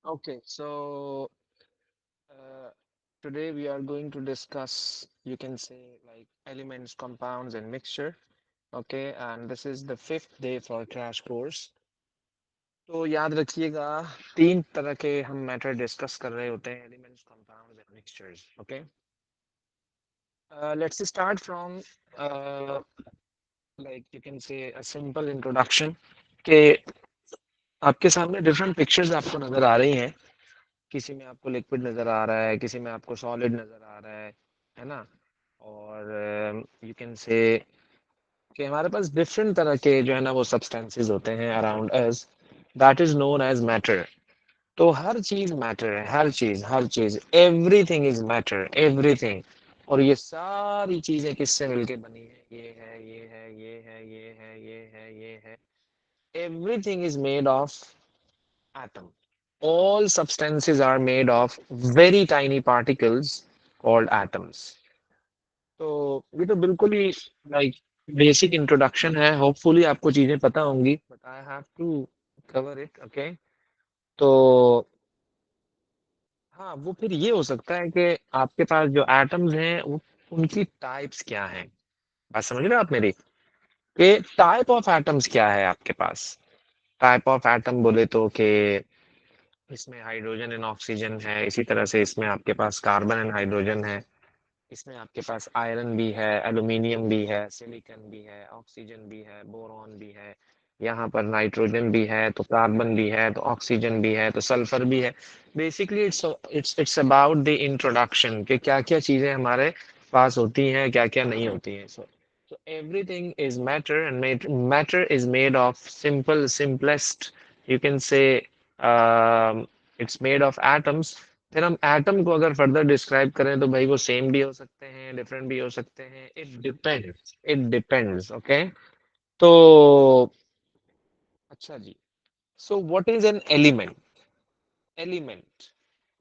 Okay, so uh, today we are going to discuss, you can say, like elements, compounds, and mixture. Okay, and this is the fifth day for crash course. तो याद रखिएगा तीन तरह के हम matter discuss कर रहे होते हैं elements compounds and mixtures okay let's start from like you can say a simple introduction के आपके सामने डिफरेंट पिक्चर्स आपको नजर आ रही हैं किसी में आपको लिक्विड नजर आ रहा है किसी में आपको सॉलिड नजर आ रहा है ना और यू कैन से कि हमारे पास डिफरेंट तरह के जो है ना वो सब्सटेंसेस होते हैं around us that is known as matter तो हर चीज मैटर है हर चीज एवरीथिंग इज मैटर एवरीथिंग और ये सारी चीजें किससे मिलके बनी है ये है ये है ये है ये है ये है ये है everything is made of atom. All substances are made of very tiny particles called atoms. तो ये तो बिल्कुल ही लाइक बेसिक इंट्रोडक्शन है होपफुली आपको चीजें पता होंगी but I have to cover it okay तो हाँ वो फिर ये हो सकता है कि आपके पास जो एटम्स हैं उनकी टाइप्स क्या हैं बात समझ रहे हो आप मेरी कि टाइप ऑफ एटम्स क्या है आपके पास टाइप ऑफ एटम बोले तो कि इसमें हाइड्रोजन एंड ऑक्सीजन है इसी तरह से इसमें आपके पास कार्बन एंड हाइड्रोजन है इसमें आपके पास आयरन भी है एल्यूमिनियम भी है सिलिकॉन भी है ऑक्सीजन भी है बोरॉन भी है यहाँ पर नाइट्रोजन भी है तो कार्बन भी है तो ऑक्सीजन भी है तो सल्फर भी है basically it's about the introduction कि क्या क्या चीजें हमारे पास होती हैं क्या क्या नहीं होती हैं so everything is matter and matter is made of simplest you can say it's made of atoms फिर हम एटम को अगर फर्दर डिस्क्राइब करें तो भाई वो सेम भी हो सकते हैं डिफरेंट भी हो सकते हैं इट डिपेंड्स ओके तो अच्छा जी so what is an element element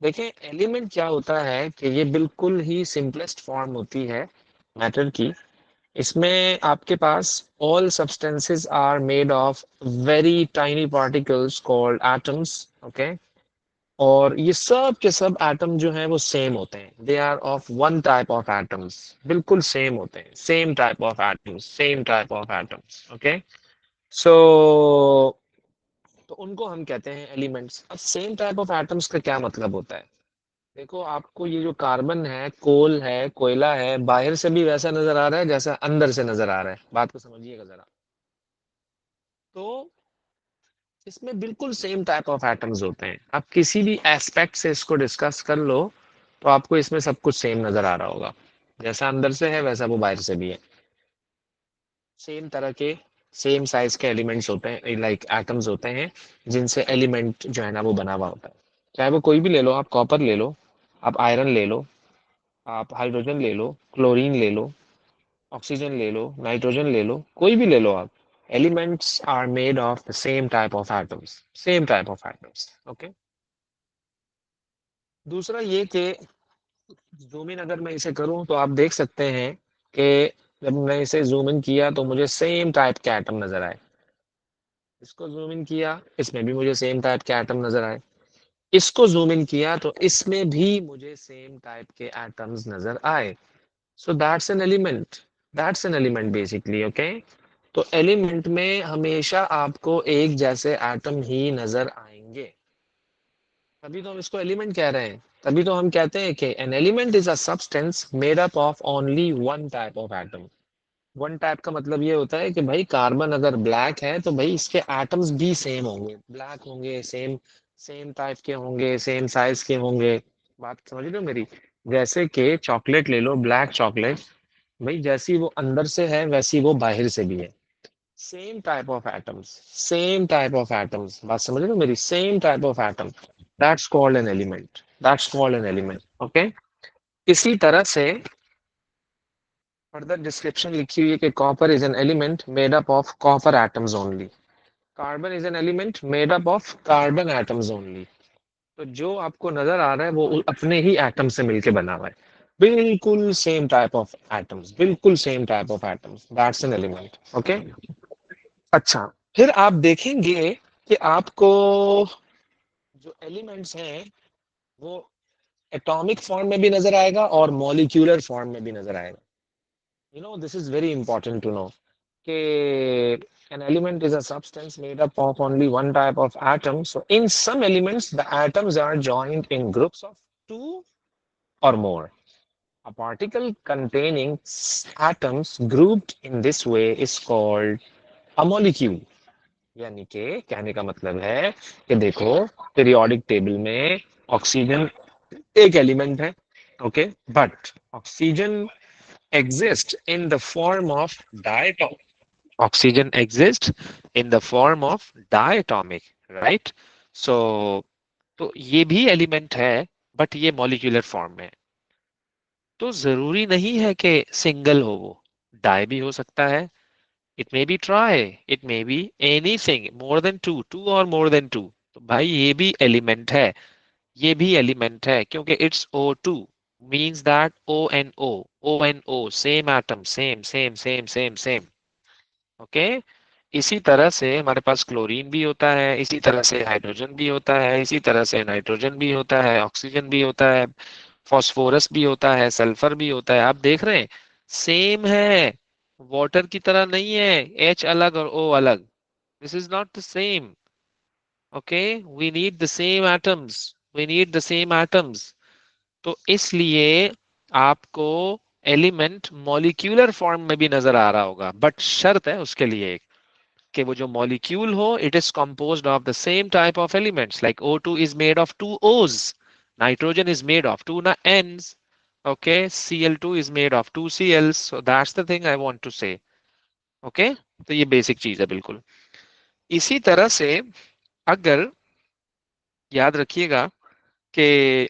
देखें एलिमेंट क्या होता है कि ये बिल्कुल ही सिंपलेस्ट फॉर्म होती है मैटर की इसमें आपके पास all substances are made of very tiny particles called atoms okay और ये सब के सब एटम जो हैं वो सेम होते हैं they are of one type of atoms बिल्कुल सेम होते हैं same type of atoms same type of atoms okay so तो उनको हम कहते हैं एलिमेंट्स अब सेम टाइप ऑफ एटम्स का क्या मतलब होता है देखो आपको ये जो कार्बन है कोल है कोयला है बाहर से भी वैसा नजर आ रहा है जैसा अंदर से नजर आ रहा है बात को समझिएगा जरा तो इसमें बिल्कुल सेम टाइप ऑफ एटम्स होते हैं आप किसी भी एस्पेक्ट से इसको डिस्कस कर लो तो आपको इसमें सब कुछ सेम नजर आ रहा होगा जैसा अंदर से है वैसा वो बाहर से भी है सेम तरह के सेम साइज के एलिमेंट्स होते हैं लाइक एटम्स होते हैं जिनसे एलिमेंट जो है ना वो बना हुआ होता है चाहे वो कोई भी ले लो आप कॉपर ले लो आप आयरन ले लो आप हाइड्रोजन ले लो क्लोरीन ले लो ऑक्सीजन ले लो नाइट्रोजन ले लो कोई भी ले लो आप elements are made of the same type of atoms same type of atoms okay दूसरा ये कि जूम इन अगर मैं इसे करूं तो आप देख सकते हैं कि जब मैं इसे जूम इन किया तो मुझे सेम टाइप के एटम नजर आए इसको जूम इन किया इसमें भी मुझे सेम टाइप के एटम नजर आए इसको जूम इन किया तो इसमें भी मुझे सेम टाइप के एटम्स नजर आए so that's an element basically okay तो एलिमेंट में हमेशा आपको एक जैसे एटम ही नजर आएंगे तभी तो हम इसको एलिमेंट कह रहे हैं तभी तो हम कहते हैं कि an element is a substance made up of only one type of atom one type का मतलब ये होता है कि भाई कार्बन अगर ब्लैक है तो भाई इसके एटम्स भी सेम होंगे ब्लैक होंगे सेम सेम टाइप के होंगे सेम साइज के होंगे बात समझ रहे हो मेरी जैसे कि चॉकलेट ले लो ब्लैक चॉकलेट भाई जैसी वो अंदर से है वैसी वो बाहर से भी है same type of atoms same type of atoms बात समझ रहे हो मेरी same type of atom that's called an element that's called an element okay इसी तरह से फर्दर डिस्क्रिप्शन लिखी हुई है कि copper is an element made up of copper atoms only carbon is an element made up of carbon atoms only तो जो आपको नजर आ रहा है वो अपने ही एटम से मिलके बना हुआ है बिल्कुल सेम टाइप ऑफ एटम्स बिल्कुल same type of atoms that's an element okay अच्छा फिर आप देखेंगे कि आपको जो एलिमेंट्स हैं वो एटॉमिक फॉर्म में भी नजर आएगा और मॉलिक्यूलर फॉर्म में भी नजर आएगा. You know, this is very important to know. Okay, an element is a substance made up of only one type of atom. So in some elements, the atoms are joined in groups of two or more. A particle containing atoms grouped in this way is called a molecule. यानी कि कहने का मतलब है कि देखो periodic table में oxygen एक एलिमेंट है. Okay, but oxygen exist in the form of diatomic. Oxygen exists in the form of diatomic, right? So, तो ये भी एलिमेंट है बट ये मॉलिक्यूलर फॉर्म में. तो जरूरी नहीं है कि सिंगल हो, वो डाई भी हो सकता है. It may be tri, it may be anything more than two, two और मोर देन टू. तो भाई ये भी एलिमेंट है, ये भी एलिमेंट है क्योंकि it's O2 means that ONO, ONO, same atom, same, same, same, same, same. Okay. इसी तरह से हमारे पास क्लोरीन भी होता है, इसी तरह से हाइड्रोजन भी होता है, इसी तरह से नाइट्रोजन भी होता है, ऑक्सीजन भी होता है, फास्फोरस भी होता है, सल्फर भी होता है. आप देख रहे हैं सेम है, वाटर की तरह नहीं है, H अलग और O अलग. This is not the same. Okay, we need the same atoms, we need the same atoms. तो इसलिए आपको एलिमेंट मॉलिक्यूलर फॉर्म में भी नजर आ रहा होगा, बट शर्त है उसके लिए एक, कि वो जो मॉलिक्यूल हो it is composed of the same type of elements. Like O2 is made of two O's, nitrogen is made of two N's, okay, Cl2 is made of two Cl's. So that's the thing I want to say. okay, तो ये basic चीज है बिल्कुल. इसी तरह से अगर याद रखिएगा कि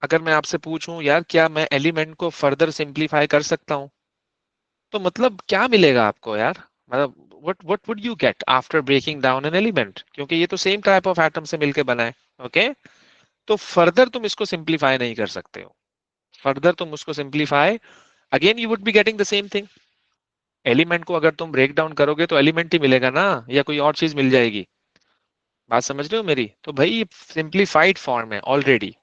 अगर मैं आपसे पूछूं यार क्या मैं एलिमेंट को फर्दर सिंप्लीफाई कर सकता हूं, तो मतलब क्या मिलेगा आपको यार, मतलब what would you get after breaking down an element, क्योंकि ये तो सेम टाइप ऑफ एटम से मिलके बना है. ओके, तो फर्दर तुम इसको सिंप्लीफाई नहीं कर सकते हो. फर्दर तुम उसको simplify, again you would be getting the same thing. Element को अगर तुम ब्रेक डाउन करोगे तो एलिमेंट ही मिलेगा ना, या कोई और चीज मिल जाएगी. बात समझ रहे हो मेरी? तो भाई सिंप्लीफाइड फॉर्म है ऑलरेडी.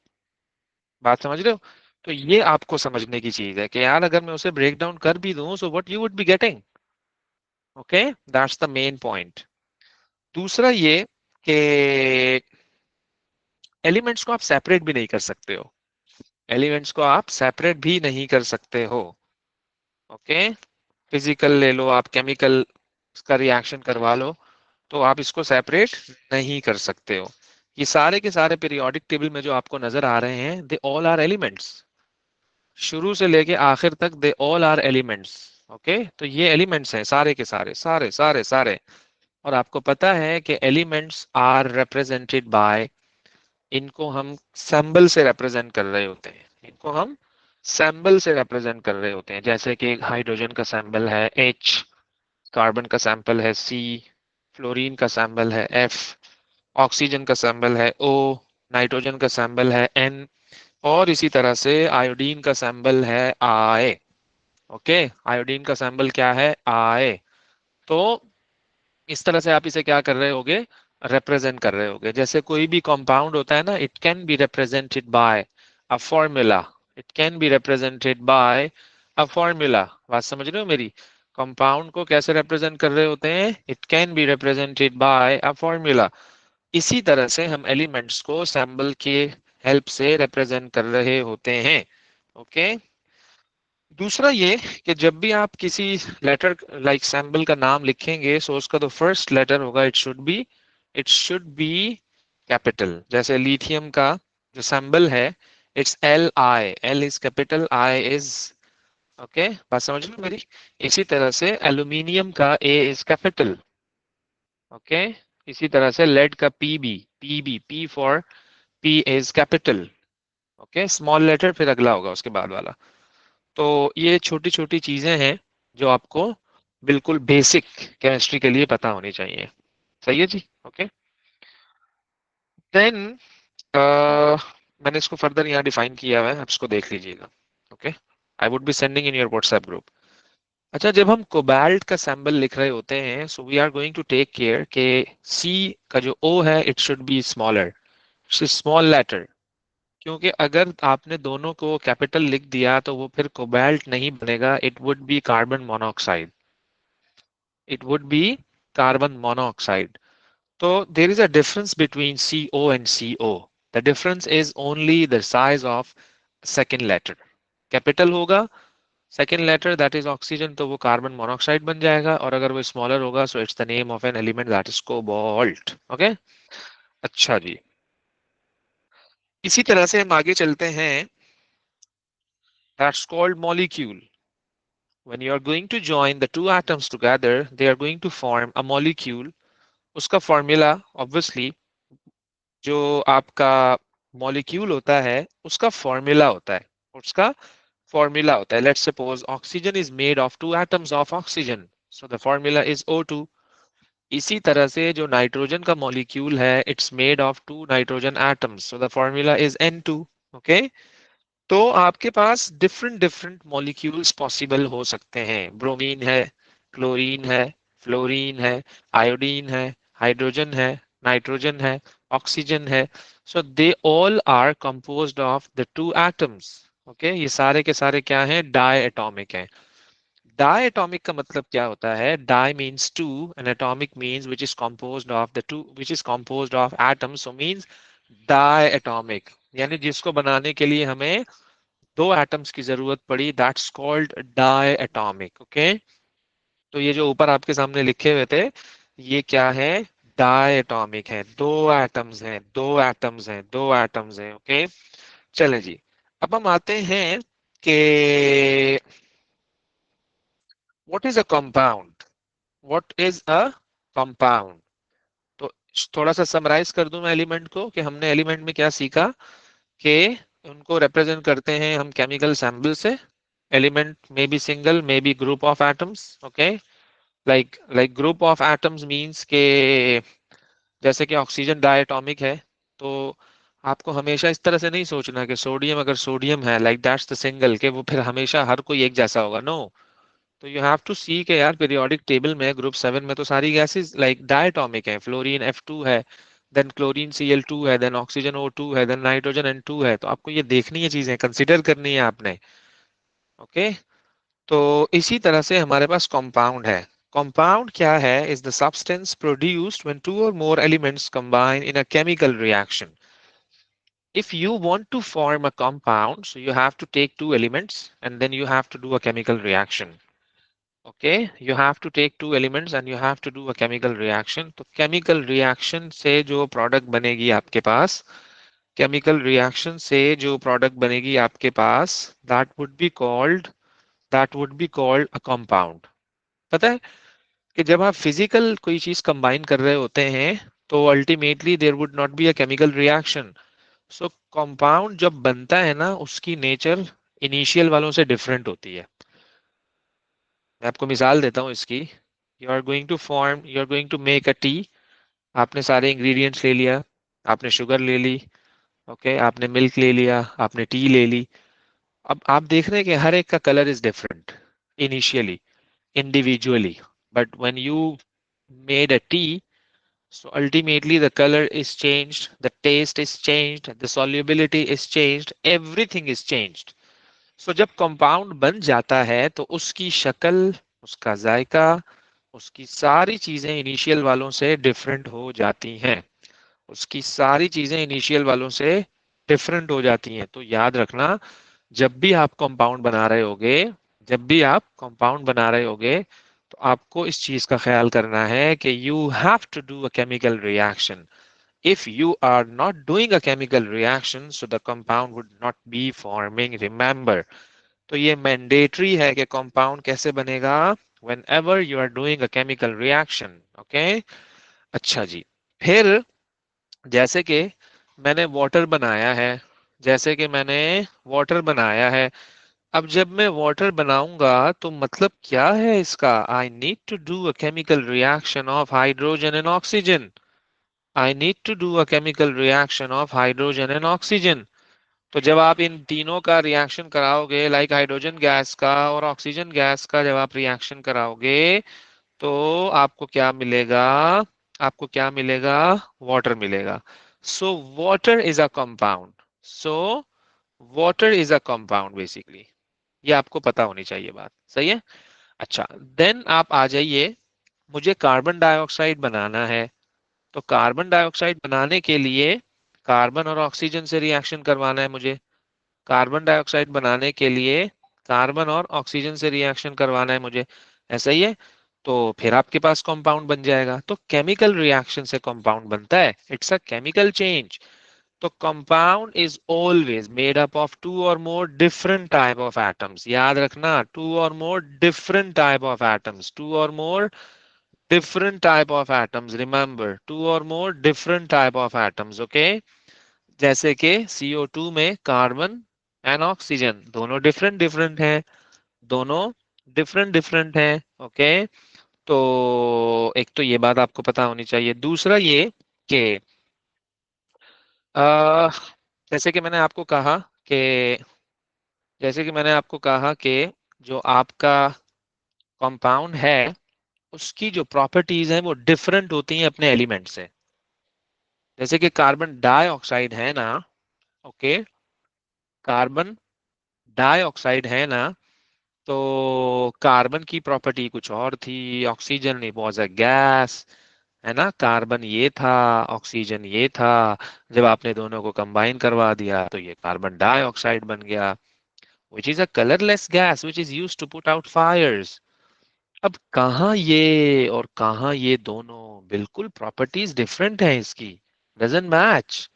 बात समझ रहे हो? तो ये आपको समझने की चीज है कि यार अगर मैं उसे ब्रेक डाउन कर भी दूं so what you would be getting. Okay, that's the main point. दूसरा ये कि एलिमेंट्स को आप सेपरेट भी नहीं कर सकते हो. एलिमेंट्स को आप सेपरेट भी नहीं कर सकते हो. ओके, फिजिकल ले लो आप, केमिकल का रिएक्शन करवा लो, तो आप इसको सेपरेट नहीं कर सकते हो. ये सारे के सारे पीरियोडिक टेबल में जो आपको नजर आ रहे हैं दे ऑल आर एलिमेंट्स. शुरू से लेके आखिर तक they all are elements. Okay, तो ये एलिमेंट्स हैं सारे के सारे सारे सारे सारे. और आपको पता है कि एलिमेंट्स आर रिप्रेजेंटेड बाय, इनको हम सिंबल से रिप्रेजेंट कर रहे होते हैं, इनको हम सिंबल से रिप्रेजेंट कर रहे होते हैं. जैसे कि हाइड्रोजन का सिंबल है H, कार्बन का सैंपल है C, फ्लोरीन का सैंपल है F, ऑक्सीजन का सैंपल है O, नाइट्रोजन का सैंपल है N, और इसी तरह से आयोडीन का सैंपल है I. ओके, आयोडीन का सैंपल क्या है? I. तो इस तरह से आप इसे क्या कर रहे होगे? रिप्रेजेंट कर रहे होगे. जैसे कोई भी कंपाउंड होता है ना, it can be represented by a formula, it can be represented by a formula. बात समझ रहे हो मेरी? कंपाउंड को कैसे रिप्रेजेंट कर रहे होते हैं? It can be represented by a formula. इसी तरह से हम एलिमेंट्स को सिंबल के हेल्प से रिप्रेजेंट कर रहे होते हैं. ओके, दूसरा ये कि जब भी आप किसी लेटर लाइक सिंबल का नाम लिखेंगे सो उसका तो फर्स्ट लेटर होगा, इट शुड बी कैपिटल. जैसे लिथियम का जो सिंबल है it's Li, L is capital, I is, okay, बात समझ लो मेरी. इसी तरह से एल्यूमिनियम का A इज कैपिटल. ओके, इसी तरह से लेड का P for P is capital. Okay, small letter फिर अगला होगा उसके बाद वाला. तो ये छोटी छोटी चीजें हैं जो आपको बिल्कुल बेसिक केमिस्ट्री के लिए पता होनी चाहिए. सही है जी. ओके, देन मैंने इसको फर्दर यहाँ डिफाइन किया हुआ है, आप इसको देख लीजिएगा. Okay, I would be sending in your WhatsApp group. अच्छा, जब हम कोबाल्ट का सैंबल लिख रहे होते हैं so we are going to take care के सी का जो O है it should be smaller. Small letter, क्योंकि अगर आपने दोनों को कैपिटल लिख दिया तो वो फिर कोबाल्ट नहीं बनेगा, it would be carbon monoxide, it would be carbon monoxide. So there is a difference between CO and CO. The difference is only the size of second letter. Capital होगा second letter that is oxygen तो वो carbon monoxide बन जाएगा, और अगर वो smaller होगा so it's the name of an element that is cobalt. Okay. अच्छा जी. इसी तरह से हम आगे चलते हैं. That's called molecule. When you are going to join the two atoms together, they are going to form a molecule. उसका formula obviously जो आपका मॉलिक्यूल होता है उसका फॉर्मूला होता है, उसका फॉर्मूला होता है. Let's suppose oxygen is made of two atoms of oxygen, so the formula is O2. इसी तरह से जो नाइट्रोजन का मॉलिक्यूल है it's made of two nitrogen atoms, so the formula is N2. Okay. तो आपके पास डिफरेंट डिफरेंट मॉलिक्यूल्स पॉसिबल हो सकते हैं. ब्रोमीन है, क्लोरीन है, फ्लोरीन है, आयोडीन है, हाइड्रोजन है, नाइट्रोजन है, ऑक्सीजन है. So they all are composed of the two atoms. Okay. ये सारे के सारे क्या हैं? डाई एटॉमिक हैं. डाई एटॉमिक का मतलब क्या होता है? Di means two and atomic means which is composed of the two, which is composed of atoms, so means di atomic. यानी जिसको बनाने के लिए हमें दो एटम्स की जरूरत पड़ी, that's called diatomic. Okay. तो ये जो ऊपर आपके सामने लिखे हुए थे ये क्या है? डाई एटॉमिक है. दो एटम्स हैं, दो एटम्स हैं, दो एटम्स हैं. ओके. चले जी. अब हम आते हैं कि what is a compound. What is a compound. तो थोड़ा सा समराइज कर दूं मैं एलिमेंट को, कि हमने एलिमेंट में क्या सीखा, कि उनको रिप्रेजेंट करते हैं हम केमिकल सैंपल से. element may be single, may be group of atoms. Okay. like group of atoms means के जैसे कि ऑक्सीजन डायटोमिक है, तो आपको हमेशा इस तरह से नहीं सोचना कि सोडियम अगर सोडियम है लाइक दैट्स द सिंगल, कि वो फिर हमेशा हर कोई एक जैसा होगा. नो. तो यू हैव टू सी के यार पीरियोडिक टेबल में ग्रुप 7 में तो सारी गैसेस लाइक डायटोमिक है. फ्लोरीन F2 है, देन क्लोरीन Cl2 है, देन ऑक्सीजन O2 है, देन नाइट्रोजन N2 है. तो आपको ये देखनी है, चीजें कंसिडर करनी है आपने. ओके. तो इसी तरह से हमारे पास कंपाउंड है. कंपाउंड क्या है? Is the substance produced when two और more elements combine in a chemical reaction. If you want to form a compound, so you have to take two elements and then you have to do a chemical reaction. Okay, you have to take two elements and you have to do a chemical reaction. तो chemical reaction से जो product बनेगी आपके पास, chemical reaction से जो product बनेगी आपके पास, that would be called a compound. पता है कि जब आप फिजिकल कोई चीज कंबाइन कर रहे होते हैं तो ultimately there would not be a chemical reaction. So compound जब बनता है ना उसकी नेचर इनिशियल वालों से डिफरेंट होती है. मैं आपको मिसाल देता हूँ इसकी. You are going to make a tea. आपने सारे इंग्रेडिएंट्स ले लिया, आपने शुगर ले ली, ओके, आपने मिल्क ले लिया, आपने टी ले ली. अब आप देख रहे हैं कि हर एक का colour is different initially, individually, but when you made a tea, so ultimately the color is changed, the taste is changed, the solubility is changed, everything is changed. So जब कंपाउंड बन जाता है तो उसकी शक्ल, उसका जायका, उसकी सारी चीजें इनिशियल वालों से डिफरेंट हो जाती हैं. उसकी सारी चीजें इनिशियल वालों से डिफरेंट हो जाती हैं. तो याद रखना, जब भी आप कंपाउंड बना रहे होगे, जब भी आप कंपाउंड बना रहे होगे तो आपको इस चीज का ख्याल करना है कि you have to do a chemical reaction. If you are not doing a chemical reaction so the compound would not be forming, remember. तो ये मैंडेटरी है कि कंपाउंड कैसे बनेगा? whenever you are doing a chemical reaction. Okay. अच्छा जी. फिर जैसे कि मैंने वाटर बनाया है, जैसे कि मैंने वाटर बनाया है, अब जब मैं वाटर बनाऊंगा तो मतलब क्या है इसका? I need to do a chemical reaction of hydrogen and oxygen. I need to do a chemical reaction of hydrogen and oxygen. तो जब आप इन तीनों का रिएक्शन कराओगे, लाइक हाइड्रोजन गैस का और ऑक्सीजन गैस का जब आप रिएक्शन कराओगे तो आपको क्या मिलेगा? आपको क्या मिलेगा? वाटर मिलेगा. So water is a compound, so water is a compound basically, ये आपको पता होनी चाहिए बात, सही है। अच्छा, देन आप आ जाइए, मुझे कार्बन डाइऑक्साइड बनाना है, तो कार्बन डाइऑक्साइड बनाने के लिए कार्बन और ऑक्सीजन से रिएक्शन करवाना है मुझे, कार्बन डाइऑक्साइड बनाने के लिए कार्बन और ऑक्सीजन से रिएक्शन करवाना है मुझे, ऐसा ही है। तो फिर आपके पास कंपाउंड बन जाएगा, तो केमिकल रिएक्शन से कंपाउंड बनता है, इट्स अ केमिकल चेंज। तो compound is always made up of two और more different type of atoms, याद रखना, टू और more different type of atoms, two और more different type of atoms, remember, two or more different type of atoms, okay। जैसे कि CO2 में carbon and oxygen दोनों different different हैं, दोनों डिफरेंट डिफरेंट हैं, ओके। तो एक तो ये बात आपको पता होनी चाहिए, दूसरा ये कि अ, जैसे कि मैंने आपको कहा कि जैसे कि मैंने आपको कहा कि जो आपका कंपाउंड है उसकी जो प्रॉपर्टीज हैं वो डिफरेंट होती हैं अपने एलिमेंट से। जैसे कि कार्बन डाइऑक्साइड है ना, ओके, कार्बन डाइऑक्साइड है ना, तो कार्बन की प्रॉपर्टी कुछ और थी, oxygen it was a gas, है ना, कार्बन ये था, ऑक्सीजन ये था, जब आपने दोनों को कंबाइन करवा दिया तो ये कार्बन डाइऑक्साइड बन गया, which is a colorless gas which is used to put out fires। अब कहाँ ये और कहाँ ये दोनों बिल्कुल प्रॉपर्टीज डिफरेंट हैं इसकी, डजंट मैच।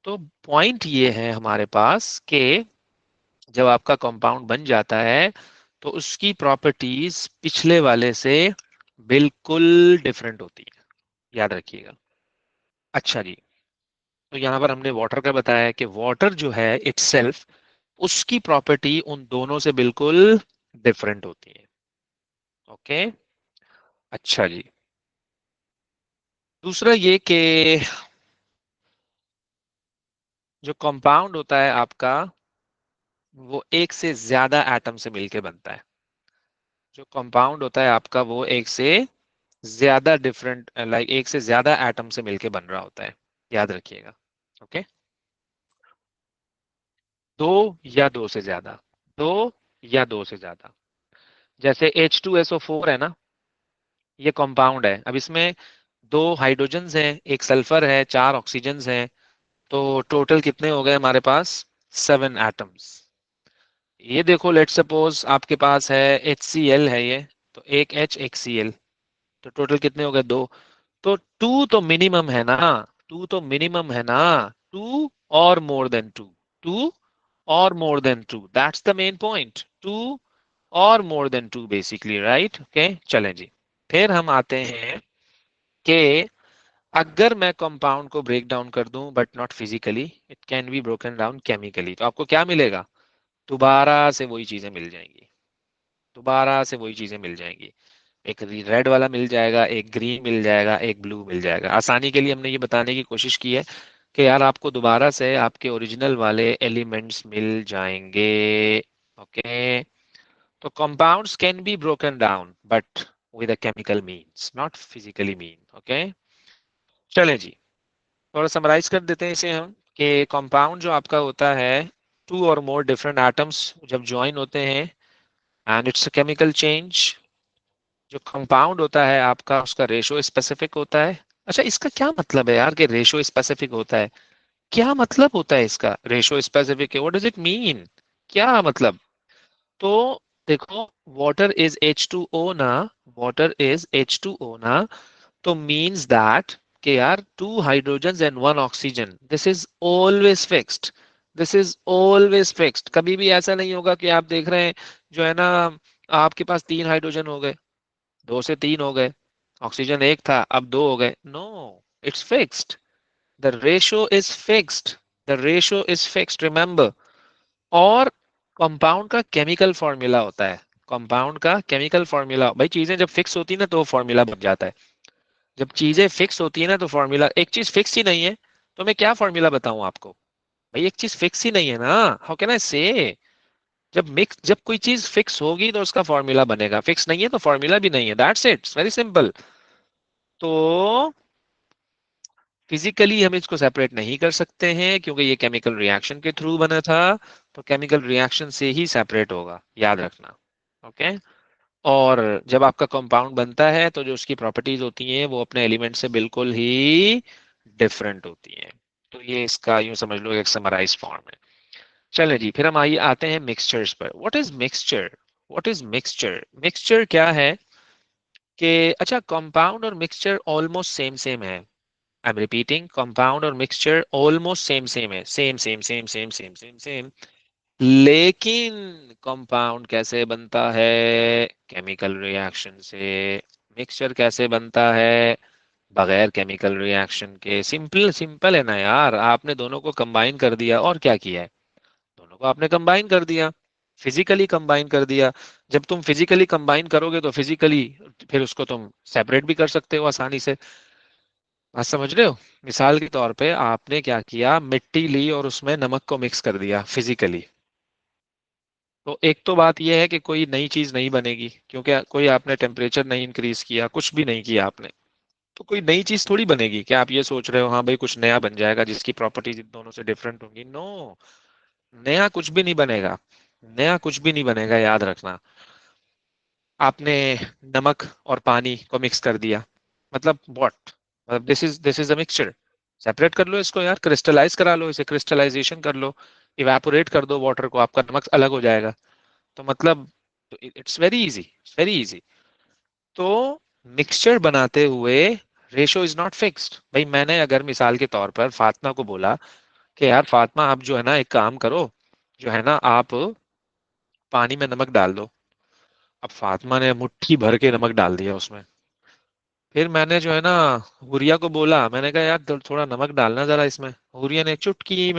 तो पॉइंट ये है हमारे पास कि जब आपका कंपाउंड बन जाता है तो उसकी प्रॉपर्टीज पिछले वाले से बिल्कुल डिफरेंट होती है, याद रखिएगा। अच्छा जी, तो यहाँ पर हमने वाटर का बताया है कि वाटर जो है इटसेल्फ उसकी प्रॉपर्टी उन दोनों से बिल्कुल डिफरेंट होती है, ओके। अच्छा जी, दूसरा ये कि जो कंपाउंड होता है आपका वो एक से ज्यादा एटम से मिलके बनता है, जो कंपाउंड होता है आपका वो एक से ज्यादा डिफरेंट लाइक एक से ज्यादा एटम से मिलके बन रहा होता है, याद रखिएगा, ओके। दो या दो से ज्यादा, दो या दो से ज्यादा, जैसे H2SO4 है ना, ये कंपाउंड है, अब इसमें दो हाइड्रोजन्स हैं, एक सल्फर है, चार ऑक्सीजन्स हैं, तो टोटल कितने हो गए हमारे पास, 7 एटम्स। ये देखो, लेट सपोज आपके पास है HCl है ये, तो एक H एक Cl, तो टोटल कितने हो गए, दो। तो टू तो मिनिमम है ना, टू तो मिनिमम है ना, टू और मोर देन टू, टू और more than two, that's the main point, two और more than two basically, right, okay. चलें जी, फिर हम आते हैं कि अगर मैं कंपाउंड को ब्रेक डाउन कर दूं but not physically, it can be broken down chemically, तो आपको क्या मिलेगा, दोबारा से वही चीजें मिल जाएंगी, दोबारा से वही चीजें मिल जाएंगी, एक रेड वाला मिल जाएगा, एक ग्रीन मिल जाएगा, एक ब्लू मिल जाएगा। आसानी के लिए हमने ये बताने की कोशिश की है कि यार आपको दोबारा से आपके ओरिजिनल वाले एलिमेंट्स मिल जाएंगे, ओके। तो compounds can be broken down but with a chemical means, not physically mean, okay. चलें जी, थोड़ा समराइज कर देते हैं इसे हम कि कंपाउंड जो आपका होता है, टू और मोर डिफरेंट एटम्स जब ज्वाइन होते हैं and it's a chemical change, जो कंपाउंड होता है आपका उसका रेशो स्पेसिफिक होता है। अच्छा, इसका क्या मतलब है यार कि रेशो स्पेसिफिक होता है, क्या मतलब होता है इसका, रेशो स्पेसिफिक है, व्हाट डज इट मीन, क्या मतलब। तो देखो, वाटर इज H2O ना, वाटर इज H2O ना, तो मीन्स दैट कि यार two hydrogen and one oxygen, this is always fixed, this is always fixed, कभी भी ऐसा नहीं होगा कि आप देख रहे हैं जो है ना, आपके पास तीन हाइड्रोजन हो गए, दो से तीन हो गए, ऑक्सीजन एक था अब दो हो गए, no, it's fixed, the ratio is fixed, the ratio is fixed, remember. और कंपाउंड का केमिकल फॉर्मूला होता है, कंपाउंड का केमिकल फॉर्मूला, भाई चीजें जब फिक्स होती है ना तो फॉर्मूला बन जाता है, जब चीजें फिक्स होती है ना तो फॉर्मूला, एक चीज फिक्स ही नहीं है तो मैं क्या फॉर्मूला बताऊं आपको, भाई एक चीज फिक्स ही नहीं है ना, हाउ कैन आई से। जब कोई चीज फिक्स होगी तो उसका फॉर्मूला बनेगा, फिक्स नहीं है तो फॉर्मूला भी नहीं है, दैट्स इट, वेरी सिंपल। तो फिजिकली हम इसको सेपरेट नहीं कर सकते हैं क्योंकि ये केमिकल रिएक्शन के थ्रू बना था, तो केमिकल रिएक्शन से ही सेपरेट होगा, याद रखना। ओके। और जब आपका कंपाउंड बनता है तो जो उसकी प्रॉपर्टीज होती हैं वो अपने एलिमेंट से बिल्कुल ही डिफरेंट होती हैं। तो ये इसका यूं समझ लो एक समराइज फॉर्म है। चलें जी, फिर हम आइए आते हैं मिक्सचर्स पर। What is mixture? What is mixture? Mixture क्या है कि अच्छा, कंपाउंड और मिक्सचर ऑलमोस्ट सेम सेम है। आई एम रिपीटिंग, कंपाउंड और मिक्सचर ऑलमोस्ट सेम सेम है, same same same same same same same. लेकिन कंपाउंड कैसे बनता है? केमिकल रिएक्शन से। मिक्सचर कैसे बनता है? बगैर केमिकल रिएक्शन के। सिंपल सिंपल है ना यार, आपने दोनों को कंबाइन कर दिया और क्या किया है? दोनों को आपने कंबाइन कर दिया, फिजिकली कंबाइन कर दिया। जब तुम फिजिकली कंबाइन करोगे तो फिजिकली फिर उसको तुम सेपरेट भी कर सकते हो आसानी से। बात समझ रहे हो? मिसाल के तौर पे आपने क्या किया, मिट्टी ली और उसमें नमक को मिक्स कर दिया फिजिकली। तो एक तो बात यह है कि कोई नई चीज नहीं बनेगी क्योंकि कोई आपने टेम्परेचर नहीं इंक्रीज किया, कुछ भी नहीं किया आपने, तो कोई नई चीज थोड़ी बनेगी। क्या आप ये सोच रहे हो हाँ भाई कुछ नया बन जाएगा जिसकी प्रॉपर्टीज इन दोनों से डिफरेंट होंगी? नो, नया कुछ भी नहीं बनेगा। नया कुछ भी नहीं बनेगा, याद रखना। आपने नमक और पानी को मिक्स कर दिया, मतलब व्हाट? मतलब this is a mixture. Separate कर लो इसको यार, क्रिस्टलाइज करा लो इसे, क्रिस्टलाइजेशन कर लो, इवेपोरेट कर दो वाटर को, आपका नमक अलग हो जाएगा। तो मतलब it's very easy, very easy. तो मिक्सचर बनाते हुए रेशो इज नॉट फिक्स्ड। भाई मैंने अगर मिसाल के तौर पर फातिमा को बोला कि यार फातिमा आप जो है ना एक काम करो, जो है ना आप पानी में नमक डाल दो। अब फातिमा ने मुट्ठी भर के नमक डाल दिया उसमें। फिर मैंने जो है ना हुरिया को बोला, मैंने कहा यार थोड़ा नमक डालना जरा इसमें। हुरिया ने चुटकी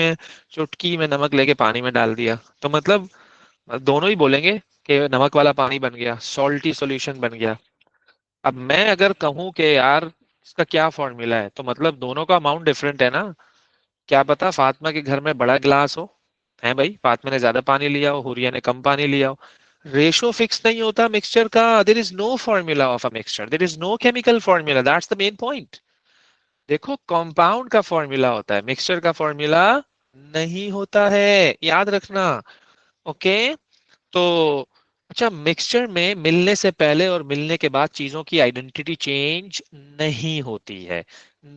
में नमक लेके पानी में डाल दिया। तो मतलब दोनों ही बोलेंगे कि नमक वाला पानी बन गया, सॉल्टी सॉल्यूशन बन गया। अब मैं अगर कहूँ कि यार इसका क्या फॉर्मूला है, तो मतलब दोनों का अमाउंट डिफरेंट है ना। क्या पता फातिमा के घर में बड़ा गिलास हो, है भाई, फातिमा ने ज्यादा पानी लिया हो, हुरिया ने कम पानी लिया हो। रेशो फिक्स नहीं होता मिक्सचर का। There is no formula of a mixture, there is no chemical formula, that's the main point. देखो कंपाउंड का फॉर्मूला होता है, मिक्सचर का फॉर्मूला नहीं होता है, याद रखना। ओके। तो अच्छा, मिक्सचर में मिलने से पहले और मिलने के बाद चीजों की आइडेंटिटी चेंज नहीं होती है,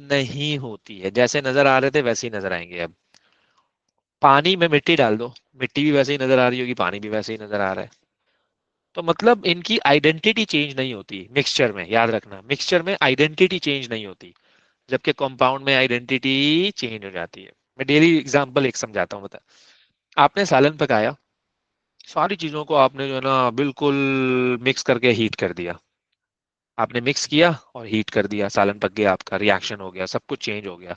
नहीं होती है। जैसे नजर आ रहे थे वैसे ही नजर आएंगे अब। पानी में मिट्टी डाल दो, मिट्टी भी वैसे ही नजर आ रही होगी, पानी भी वैसे ही नजर आ रहा है। तो मतलब इनकी आइडेंटिटी चेंज नहीं होती मिक्सचर में, याद रखना, मिक्सचर में आइडेंटिटी चेंज नहीं होती। जबकि कंपाउंड में आइडेंटिटी चेंज हो जाती है। मैं डेली एग्जांपल एक समझाता हूँ, बता। आपने सालन पकाया, सारी चीजों को आपने जो है ना बिल्कुल मिक्स करके हीट कर दिया। आपने मिक्स किया और हीट कर दिया, सालन पक गया, आपका रिएक्शन हो गया, सब कुछ चेंज हो गया।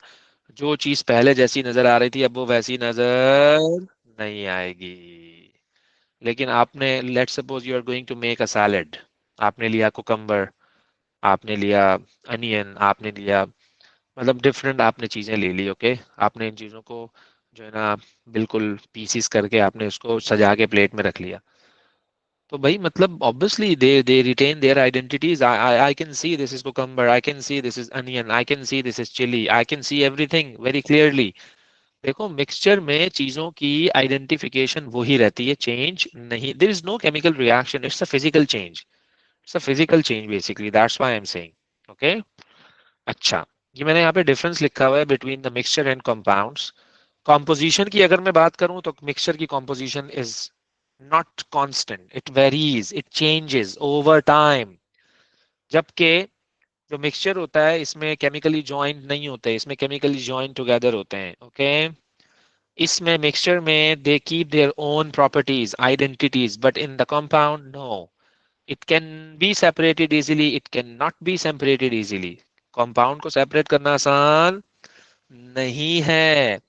जो चीज पहले जैसी नजर आ रही थी अब वो वैसी नजर नहीं आएगी। लेकिन आपने, let's suppose you are going to make a salad, आपने लिया कुकम्बर, आपने लिया अनियन, आपने लिया, मतलब डिफरेंट आपने चीजें ले ली। ओके। आपने इन चीजों को जो है ना बिल्कुल पीसीस करके आपने उसको सजा के प्लेट में रख लिया। तो भाई मतलब obviously they retain their identities. I can see this is cucumber, I can see this is onion, I can see this is chilli, I can see everything very clearly. देखो मिक्सचर में चीजों की आइडेंटिफिकेशन वही रहती है, change नहीं। There is no chemical reaction, it's a physical change, it's a physical change basically, that's why I am saying. Okay. अच्छा, ये मैंने यहाँ पे डिफरेंस लिखा हुआ है between the mixture and compounds. Composition की अगर मैं बात करूं तो मिक्सचर की composition is not constant, it varies, it changes over time. जबकि जो मिक्सचर होता है इसमें केमिकली जॉइंट नहीं होते, इसमें केमिकली जॉइंट टुगेदर होते हैं। ओके। इसमें मिक्सचर में they keep their own properties, identities, but in the compound no, it can be separated easily, it can not be separated easily. Compound को सेपरेट करना आसान नहीं है।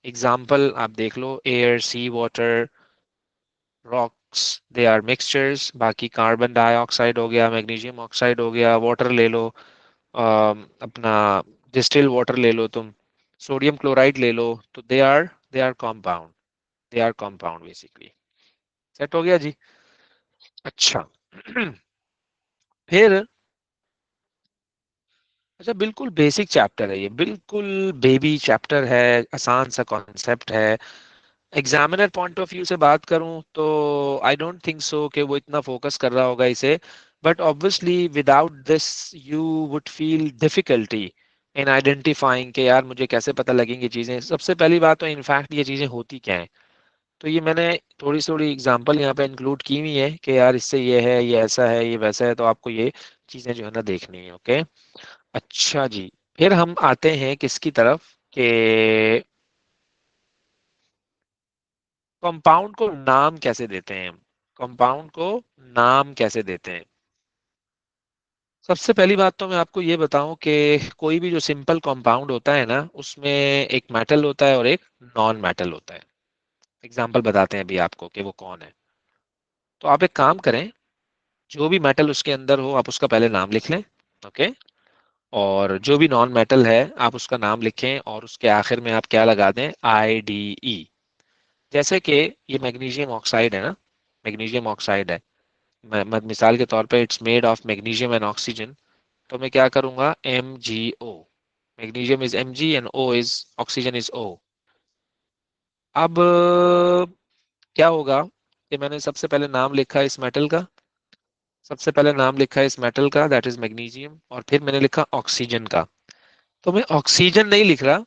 एग्जाम्पल आप देख लो, air, sea water, rocks, they are mixtures. बाकी carbon dioxide हो गया, मैग्नीशियम ऑक्साइड हो गया, वाटर ले लो, अपना डिस्टिल वाटर ले लो तुम, सोडियम क्लोराइड ले लो, तो they are compound, they are compound basically. Set हो गया जी। अच्छा फिर अच्छा, बिल्कुल बेसिक चैप्टर है ये, बिल्कुल बेबी चैप्टर है, आसान सा कॉन्सेप्ट है। एग्जामिनर पॉइंट ऑफ व्यू से बात करूं तो आई डोंट थिंक सो कि वो इतना फोकस कर रहा होगा इसे, but obviously without this you would feel difficulty in identifying कि यार मुझे कैसे पता लगेंगी चीजें। सबसे पहली बात तो इनफैक्ट ये चीजें होती क्या हैं, तो ये मैंने थोड़ी थोड़ी एग्जांपल यहाँ पे इंक्लूड की हुई है कि यार इससे ये है, ये ऐसा है, ये वैसा है, तो आपको ये चीजें जो है ना देखनी है। ओके, अच्छा जी। फिर हम आते हैं किसकी तरफ के कंपाउंड को नाम कैसे देते हैं हम, कंपाउंड को नाम कैसे देते हैं। सबसे पहली बात तो मैं आपको ये बताऊं कि कोई भी जो सिंपल कंपाउंड होता है ना, उसमें एक मेटल होता है और एक नॉन मेटल होता है। एग्जांपल बताते हैं अभी आपको कि वो कौन है। तो आप एक काम करें, जो भी मेटल उसके अंदर हो आप उसका पहले नाम लिख लें। ओके, और जो भी नॉन मेटल है आप उसका नाम लिखें और उसके आखिर में आप क्या लगा दें, IDE। जैसे कि ये मैग्नीशियम ऑक्साइड है ना, मैग्नीशियम ऑक्साइड है, मिसाल के तौर पे it's made of magnesium and oxygen, तो मैं क्या करूंगा, MgO। Magnesium is Mg and O is oxygen is O। अब क्या होगा कि मैंने सबसे पहले नाम लिखा इस मेटल का, सबसे पहले नाम लिखा इस मेटल का, दैट इज मैग्नीशियम, और फिर मैंने लिखा ऑक्सीजन का। तो मैं ऑक्सीजन नहीं लिख रहा,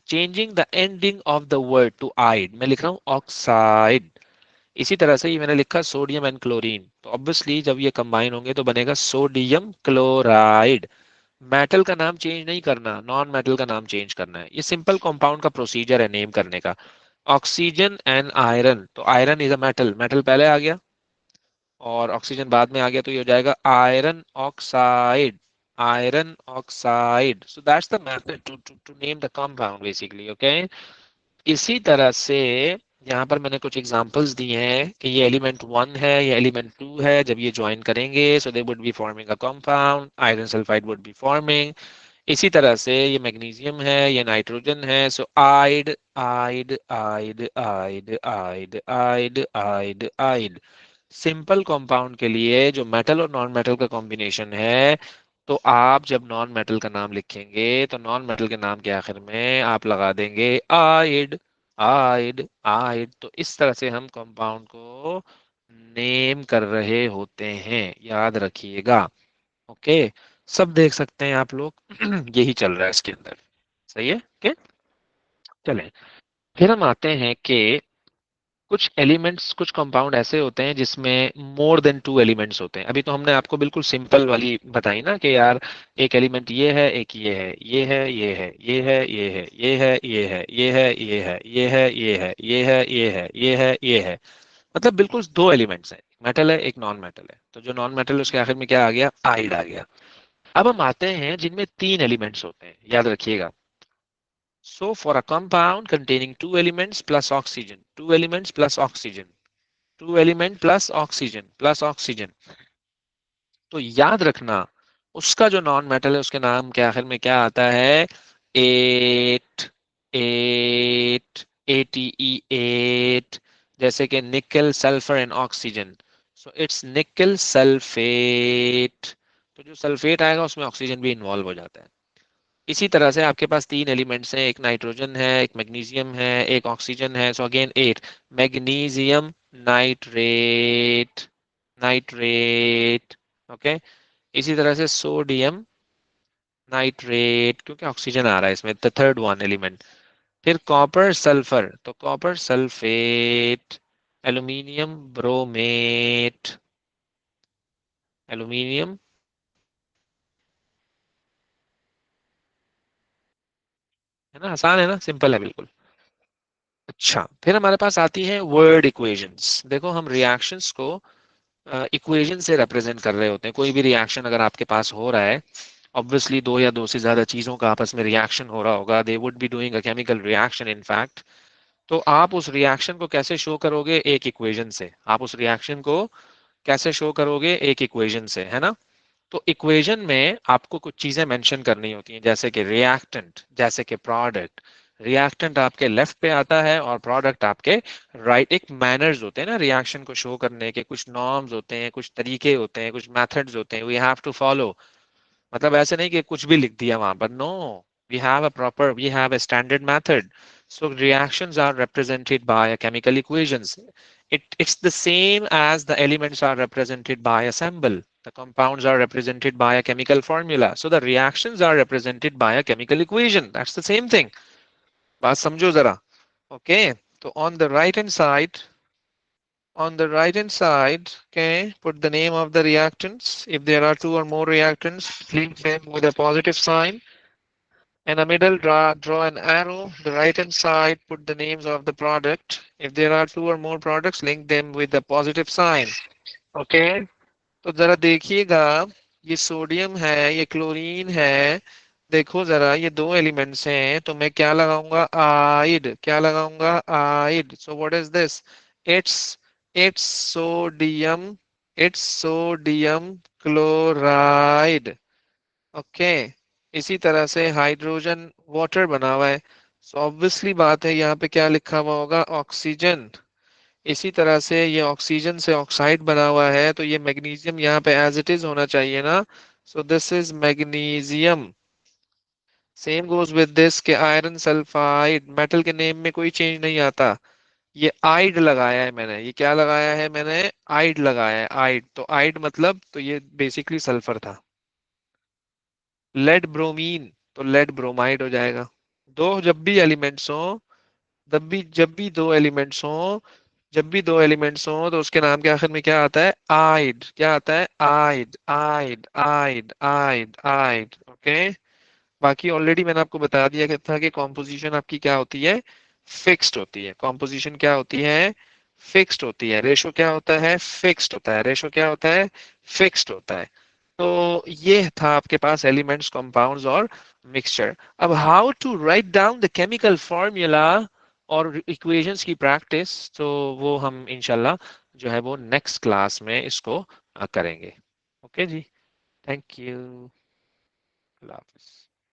changing the ending of the word to ide, मैं लिख रहा हूँ ऑक्साइड। इसी तरह से ये मैंने लिखा सोडियम एंड क्लोरीन, तो ऑब्वियसली जब ये कंबाइन होंगे तो बनेगा सोडियम क्लोराइड। मेटल का नाम चेंज नहीं करना, नॉन मेटल का नाम चेंज करना है। ये सिंपल कंपाउंड का प्रोसीजर है नेम करने का। ऑक्सीजन एंड आयरन, तो iron is a metal, metal पहले आ गया और ऑक्सीजन बाद में आ गया, तो ये हो जाएगा iron oxide, iron oxide. So that's the method to to name the compound basically. Okay, इसी तरह से यहाँ पर मैंने कुछ एग्जांपल्स दिए हैं कि ये एलिमेंट 1 है, ये एलिमेंट 2 है, जब ये ज्वाइन करेंगे so they would be forming a compound, iron sulphide would be forming. इसी तरह से ये मैग्नीशियम है, ये नाइट्रोजन है, सो आइड आइड आइड आइड आइड आइड आइड आइड। सिंपल कंपाउंड के लिए जो मेटल और नॉन मेटल का कॉम्बिनेशन है, तो आप जब नॉन मेटल का नाम लिखेंगे तो नॉन मेटल के नाम के आखिर में आप लगा देंगे आइड आइड आइड। तो इस तरह से हम कंपाउंड को नेम कर रहे होते हैं, याद रखिएगा। ओके, सब देख सकते हैं आप लोग यही चल रहा है इसके अंदर, सही है। ओके, चलें, फिर हम आते हैं कि कुछ एलिमेंट्स, कुछ कंपाउंड ऐसे होते हैं जिसमें मोर देन 2 एलिमेंट्स होते हैं। अभी तो हमने आपको बिल्कुल सिंपल वाली बताई ना कि यार एक एलिमेंट ये है, एक ये है, ये है, ये है, ये है, ये है, ये है, ये है, ये है, ये है, ये है, ये है, ये है, ये है, ये है, ये है, मतलब बिल्कुल 2 एलिमेंट्स हैं, मेटल है एक नॉन मेटल है, तो जो नॉन मेटल है उसके आखिर में क्या आ गया, आइड आ गया। अब हम आते हैं जिनमें 3 एलिमेंट्स होते हैं, याद रखिएगा। So for a compound containing 2 elements plus oxygen, 2 elements plus oxygen, 2 element plus oxygen plus oxygen, तो याद रखना उसका जो नॉन मेटल है उसके नाम के आखिर में क्या आता है, एट, एट, ATE8। जैसे कि निकल sulphur and oxygen, so it's निकल सल्फेट। तो जो सल्फेट आएगा उसमें ऑक्सीजन भी इन्वॉल्व हो जाता है। इसी तरह से आपके पास 3 एलिमेंट्स हैं, एक नाइट्रोजन है, एक मैग्नीशियम है, एक ऑक्सीजन है, so again 8, magnesium nitrate, nitrate. Okay, इसी तरह से सोडियम नाइट्रेट, क्योंकि ऑक्सीजन आ रहा है इसमें, द थर्ड वन एलिमेंट। फिर कॉपर सल्फर, तो copper sulphate, aluminium bromate, aluminium, है ना, आसान है ना, सिंपल है बिल्कुल। अच्छा, फिर हमारे पास आती है वर्ड इक्वेशंस। देखो हम रिएक्शंस को इक्वेशन से रिप्रेजेंट कर रहे होते हैं। कोई भी रिएक्शन अगर आपके पास हो रहा है, ऑब्वियसली दो या दो से ज्यादा चीजों का आपस में रिएक्शन हो रहा होगा, दे would be doing a chemical reaction in fact. तो आप उस रिएक्शन को कैसे शो करोगे, एक इक्वेशन से। आप उस रिएक्शन को कैसे शो करोगे, एक इक्वेशन से, है ना। तो इक्वेशन में आपको कुछ चीजें मेंशन करनी होती हैं, जैसे कि रिएक्टेंट, जैसे कि प्रोडक्ट। रिएक्टेंट आपके लेफ्ट पे आता है और प्रोडक्ट आपके राइट। एक मैनर्स होते हैं ना रिएक्शन को शो करने के, कुछ नॉर्म्स होते हैं, कुछ तरीके होते हैं, कुछ मेथड्स होते हैं, वी हैव टू फॉलो। मतलब ऐसे नहीं कि कुछ भी लिख दिया वहां पर, no, we have a standard method. So reactions are represented by a chemical equations. It's the same as the elements are represented by a symbol. The compounds are represented by a chemical formula. So the reactions are represented by a chemical equation. That's the same thing. बात समझो जरा. Okay. So on the right hand side, okay, put the name of the reactants. If there are two or more reactants, link them with a positive sign. In the middle, draw an arrow. The right hand side, put the names of the product. If there are two or more products, link them with a positive sign. Okay. तो जरा देखिएगा, ये sodium है, ये chlorine है. देखो जरा, ये दो एलिमेंट्स हैं, तो मैं क्या लगाऊंगा? आइड. क्या लगाऊंगा? Ide. So what is this? It's it's sodium. It's sodium chloride. Okay. इसी तरह से हाइड्रोजन वाटर बना हुआ है, सो ऑब्वियसली बात है यहाँ पे क्या लिखा हुआ होगा? ऑक्सीजन. इसी तरह से ये ऑक्सीजन से ऑक्साइड बना हुआ है, तो ये मैग्नीशियम यहाँ पे एज इट इज होना चाहिए ना. So this is magnesium. Same goes with this के आयरन सल्फाइड. मेटल के नेम में कोई चेंज नहीं आता. ये आइड लगाया है मैंने. ये क्या लगाया है मैंने? आइड लगाया है. आइड, तो आइड मतलब तो ये बेसिकली सल्फर था. लेड ब्रोमीन, तो लेड ब्रोमाइड हो जाएगा. दो जब भी एलिमेंट्स हो, जब भी दो एलिमेंट्स हो, जब भी दो एलिमेंट्स हो, तो उसके नाम के आखिर में क्या आता है? आइड. क्या आता है? आइड, आइड, आइड, आइड, आइड. ओके. बाकी ऑलरेडी मैंने आपको बता दिया कि था कि कॉम्पोजिशन आपकी क्या होती है? फिक्स्ड होती है. कॉम्पोजिशन क्या होती है? फिक्स्ड होती है. रेशो क्या होता है? फिक्स्ड होता है. रेशो क्या होता है? फिक्स्ड होता है. तो ये था आपके पास एलिमेंट्स, कंपाउंड्स और मिक्सचर. अब how to write down the chemical formula और इक्वेशंस की प्रैक्टिस, तो वो हम इंशाल्लाह जो है वो नेक्स्ट क्लास में इसको करेंगे. ओके जी. Thank you. अल्लाह हाफिज.